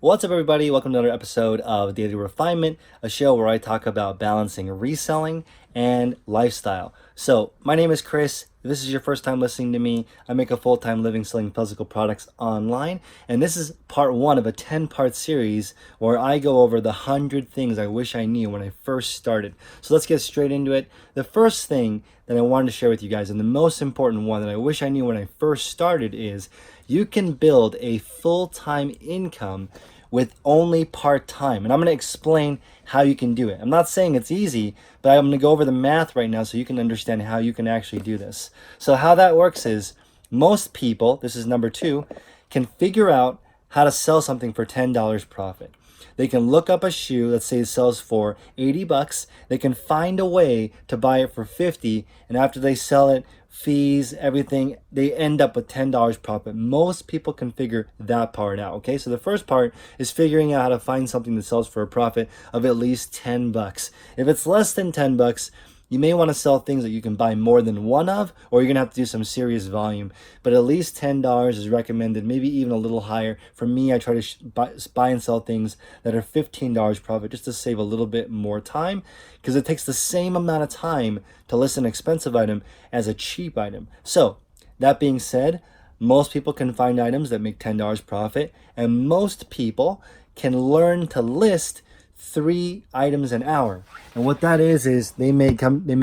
What's up, everybody? Welcome to another episode of Daily Refinement, a show where I talk about balancing reselling and lifestyle. So, my name is Chris. If this is your first time listening to me, I make a full-time living selling physical products online, and this is part one of a 10-part series where I go over the 100 things I wish I knew when I first started. So let's get straight into it. The first thing that I wanted to share with you guys, and the most important one that I wish I knew when I first started, is you can build a full-time income with only part-time. And I'm going to explain how you can do it. I'm not saying it's easy, but I'm going to go over the math right now so you can understand how you can actually do this. So how that works is most people, this is number two, can figure out how to sell something for $10 profit. They can look up a shoe, let's say it sells for 80 bucks. They can find a way to buy it for 50, and after they sell it, fees, everything, they end up with $10 profit. Most people can figure that part out, okay? So the first part is figuring out how to find something that sells for a profit of at least 10 bucks. If it's less than 10 bucks, you may want to sell things that you can buy more than one of, or you're going to have to do some serious volume. But at least $10 is recommended, maybe even a little higher. For me, I try to buy and sell things that are $15 profit just to save a little bit more time, because it takes the same amount of time to list an expensive item as a cheap item. So, that being said, most people can find items that make $10 profit, and most people can learn to list 3 items an hour. And what that is they may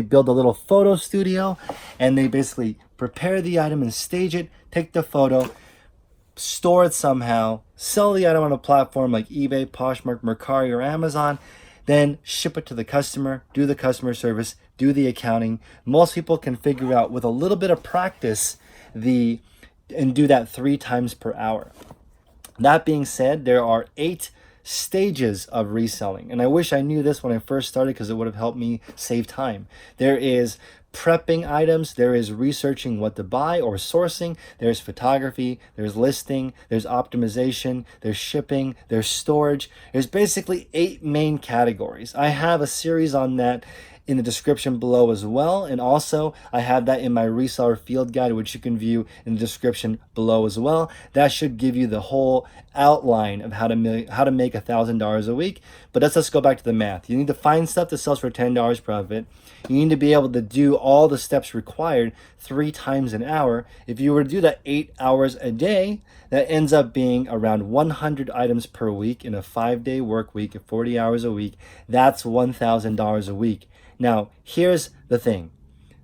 build a little photo studio, and they basically prepare the item and stage it, take the photo, store it somehow, sell the item on a platform like eBay, Poshmark, Mercari, or Amazon, then ship it to the customer, do the customer service, do the accounting. Most people can figure out with a little bit of practice and do that 3 times per hour. That being said, there are 8 stages of reselling. And I wish I knew this when I first started, because it would have helped me save time. There is prepping items, there is researching what to buy or sourcing, there's photography, there's listing, there's optimization, there's shipping, there's storage. There's basically 8 main categories. I have a series on that in the description below as well, and also I have that in my reseller field guide, which you can view in the description below as well. That should give you the whole outline of how to make $1,000 a week. But let's just go back to the math. You need to find stuff that sells for $10 profit. You need to be able to do all the steps required 3 times an hour. If you were to do that 8 hours a day, that ends up being around 100 items per week in a 5-day work week at 40 hours a week. That's $1,000 a week. Now, here's the thing.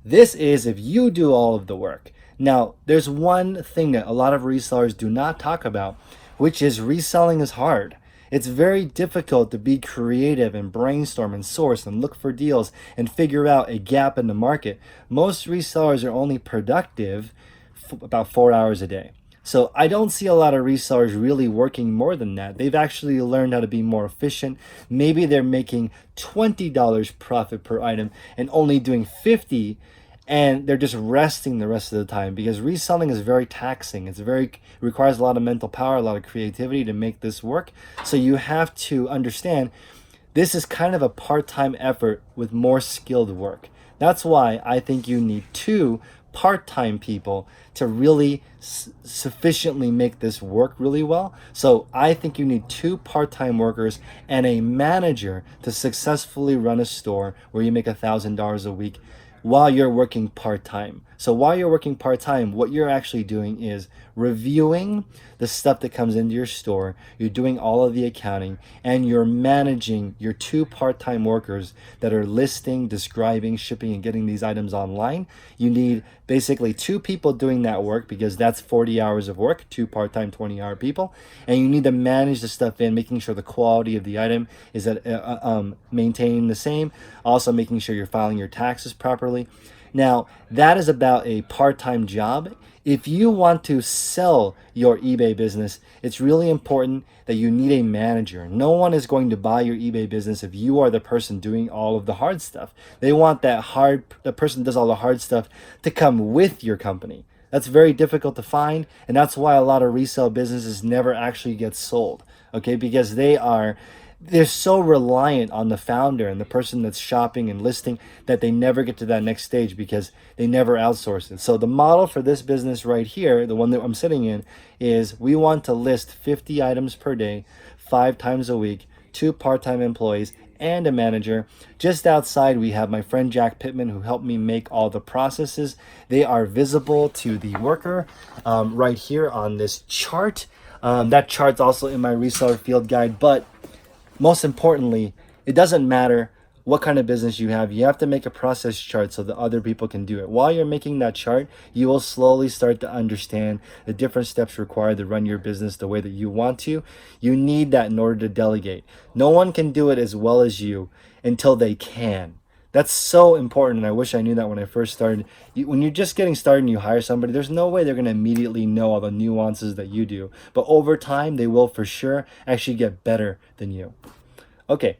This is if you do all of the work. Now, there's one thing that a lot of resellers do not talk about, which is reselling is hard. It's very difficult to be creative and brainstorm and source and look for deals and figure out a gap in the market. Most resellers are only productive about 4 hours a day. So I don't see a lot of resellers really working more than that. They've actually learned how to be more efficient. Maybe they're making $20 profit per item and only doing 50, and they're just resting the rest of the time, because reselling is very taxing. Requires a lot of mental power, a lot of creativity to make this work. So you have to understand this is kind of a part-time effort with more skilled work. That's why I think you need 2 part-time people to really sufficiently make this work really well. So I think you need 2 part-time workers and a manager to successfully run a store where you make $1,000 a week while you're working part-time. So while you're working part-time, what you're actually doing is reviewing the stuff that comes into your store, you're doing all of the accounting, and you're managing your 2 part-time workers that are listing, describing, shipping, and getting these items online. You need basically 2 people doing that work, because that's 40 hours of work, 2 part-time 20-hour people, and you need to manage the stuff in, making sure the quality of the item is maintaining the same, also making sure you're filing your taxes properly. Now, that is about a part-time job. If you want to sell your eBay business, it's really important that you need a manager. No one is going to buy your eBay business if you are the person doing all of the hard stuff. They want the person that does all the hard stuff to come with your company. That's very difficult to find, and that's why a lot of resale businesses never actually get sold, okay? Because they're so reliant on the founder and the person that's shopping and listing that they never get to that next stage because they never outsource it. So the model for this business right here, the one that I'm sitting in, is we want to list 50 items per day, 5 times a week, 2 part-time employees, and a manager. Just outside, we have my friend Jack Pittman, who helped me make all the processes. They are visible to the worker right here on this chart. That chart's also in my reseller field guide, but most importantly, it doesn't matter what kind of business you have to make a process chart so that other people can do it. While you're making that chart, you will slowly start to understand the different steps required to run your business the way that you want to. You need that in order to delegate. No one can do it as well as you until they can. That's so important, and I wish I knew that when I first started. When you're just getting started and you hire somebody, there's no way they're going to immediately know all the nuances that you do. But over time, they will for sure actually get better than you. Okay,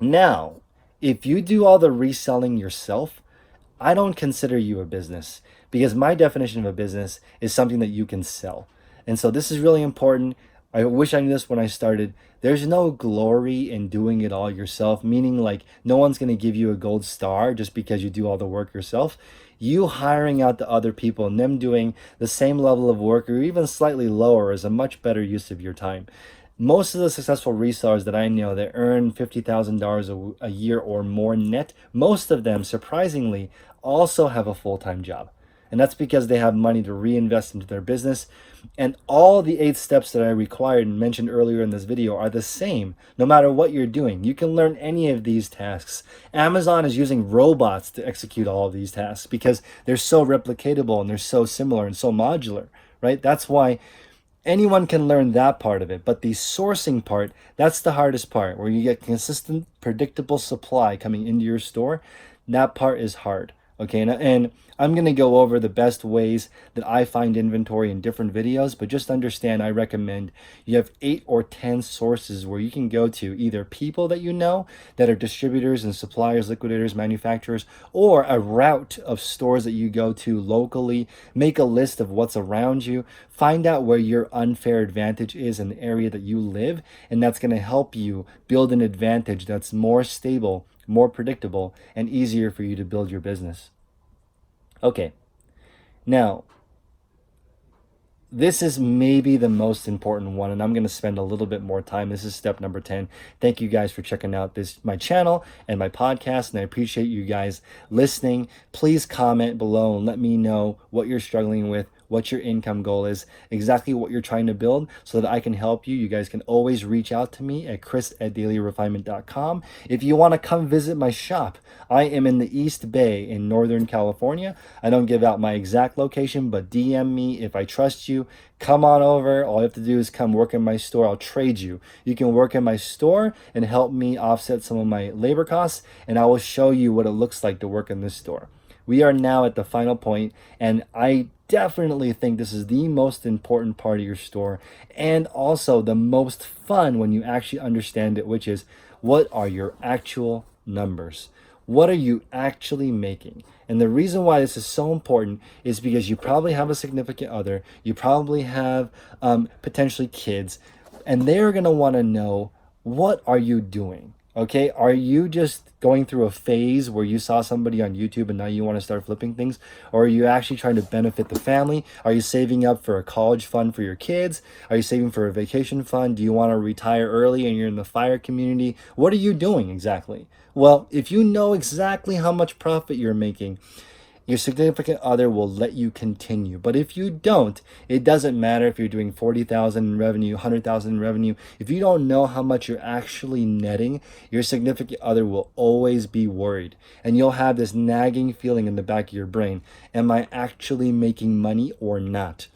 now, if you do all the reselling yourself, I don't consider you a business because my definition of a business is something that you can sell. And so this is really important. I wish I knew this when I started. There's no glory in doing it all yourself, meaning like no one's going to give you a gold star just because you do all the work yourself. You hiring out to other people and them doing the same level of work or even slightly lower is a much better use of your time. Most of the successful resellers that I know that earn $50,000 a year or more net, most of them, surprisingly, also have a full-time job. And that's because they have money to reinvest into their business. And all the 8 steps that I required and mentioned earlier in this video are the same, no matter what you're doing. You can learn any of these tasks. Amazon is using robots to execute all of these tasks because they're so replicatable and they're so similar and so modular, right? That's why anyone can learn that part of it, but the sourcing part, that's the hardest part, where you get consistent, predictable supply coming into your store. That part is hard. Okay, and I'm going to go over the best ways that I find inventory in different videos, but just understand I recommend you have 8 or 10 sources where you can go to, either people that you know that are distributors and suppliers, liquidators, manufacturers, or a route of stores that you go to locally. Make a list of what's around you. Find out where your unfair advantage is in the area that you live, and that's going to help you build an advantage that's more stable, more predictable, and easier for you to build your business. Okay, now, this is maybe the most important one, and I'm going to spend a little bit more time. This is step number 10. Thank you guys for checking out my channel and my podcast, and I appreciate you guys listening. Please comment below and let me know what you're struggling with, what your income goal is, exactly what you're trying to build so that I can help you. You guys can always reach out to me at chris@dailyrefinement.com. If you want to come visit my shop, I am in the East Bay in Northern California. I don't give out my exact location, but DM me if I trust you. Come on over. All you have to do is come work in my store. I'll trade you. You can work in my store and help me offset some of my labor costs, and I will show you what it looks like to work in this store. We are now at the final point, and I definitely think this is the most important part of your store and also the most fun when you actually understand it, which is what are your actual numbers? What are you actually making? And the reason why this is so important is because you probably have a significant other, you probably have potentially kids, and they're going to want to know, what are you doing? Okay, are you just going through a phase where you saw somebody on YouTube and now you want to start flipping things? Or are you actually trying to benefit the family? Are you saving up for a college fund for your kids? Are you saving for a vacation fund? Do you want to retire early and you're in the fire community? What are you doing exactly? Well, if you know exactly how much profit you're making, your significant other will let you continue. But if you don't, it doesn't matter if you're doing 40,000 in revenue, 100,000 in revenue. If you don't know how much you're actually netting, your significant other will always be worried. And you'll have this nagging feeling in the back of your brain. Am I actually making money or not?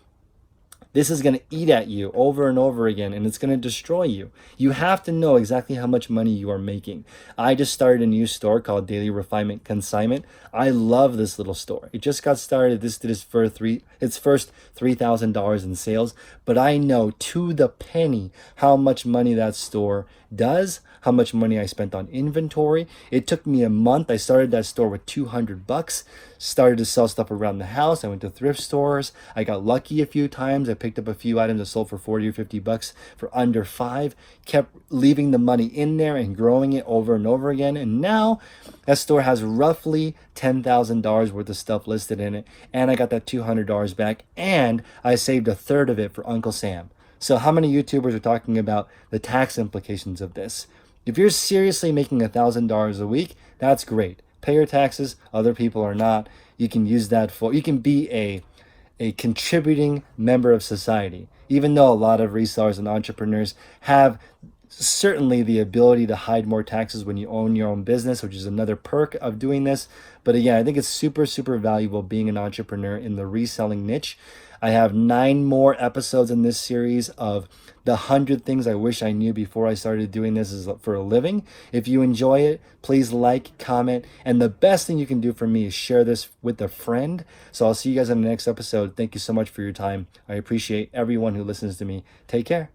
This is going to eat at you over and over again, and it's going to destroy you. You have to know exactly how much money you are making. I just started a new store called Daily Refinement Consignment. I love this little store. It just got started. This did its first $3,000 in sales, but I know to the penny how much money that store does, how much money I spent on inventory. It took me a month. I started that store with $200, started to sell stuff around the house. I went to thrift stores. I got lucky a few times. I picked picked up a few items that sold for 40 or 50 bucks for under five, kept leaving the money in there and growing it over and over again. And now that store has roughly $10,000 worth of stuff listed in it. And I got that $200 back, and I saved a third of it for Uncle Sam. So how many YouTubers are talking about the tax implications of this? If you're seriously making $1,000 a week, that's great. Pay your taxes. Other people are not. You can use that for, you can be a contributing member of society. Even though a lot of resellers and entrepreneurs have certainly the ability to hide more taxes when you own your own business, which is another perk of doing this. But again, I think it's super, super valuable being an entrepreneur in the reselling niche. I have 9 more episodes in this series of the 100 things I wish I knew before I started doing this for a living. If you enjoy it, please like, comment, and the best thing you can do for me is share this with a friend. So I'll see you guys in the next episode. Thank you so much for your time. I appreciate everyone who listens to me. Take care.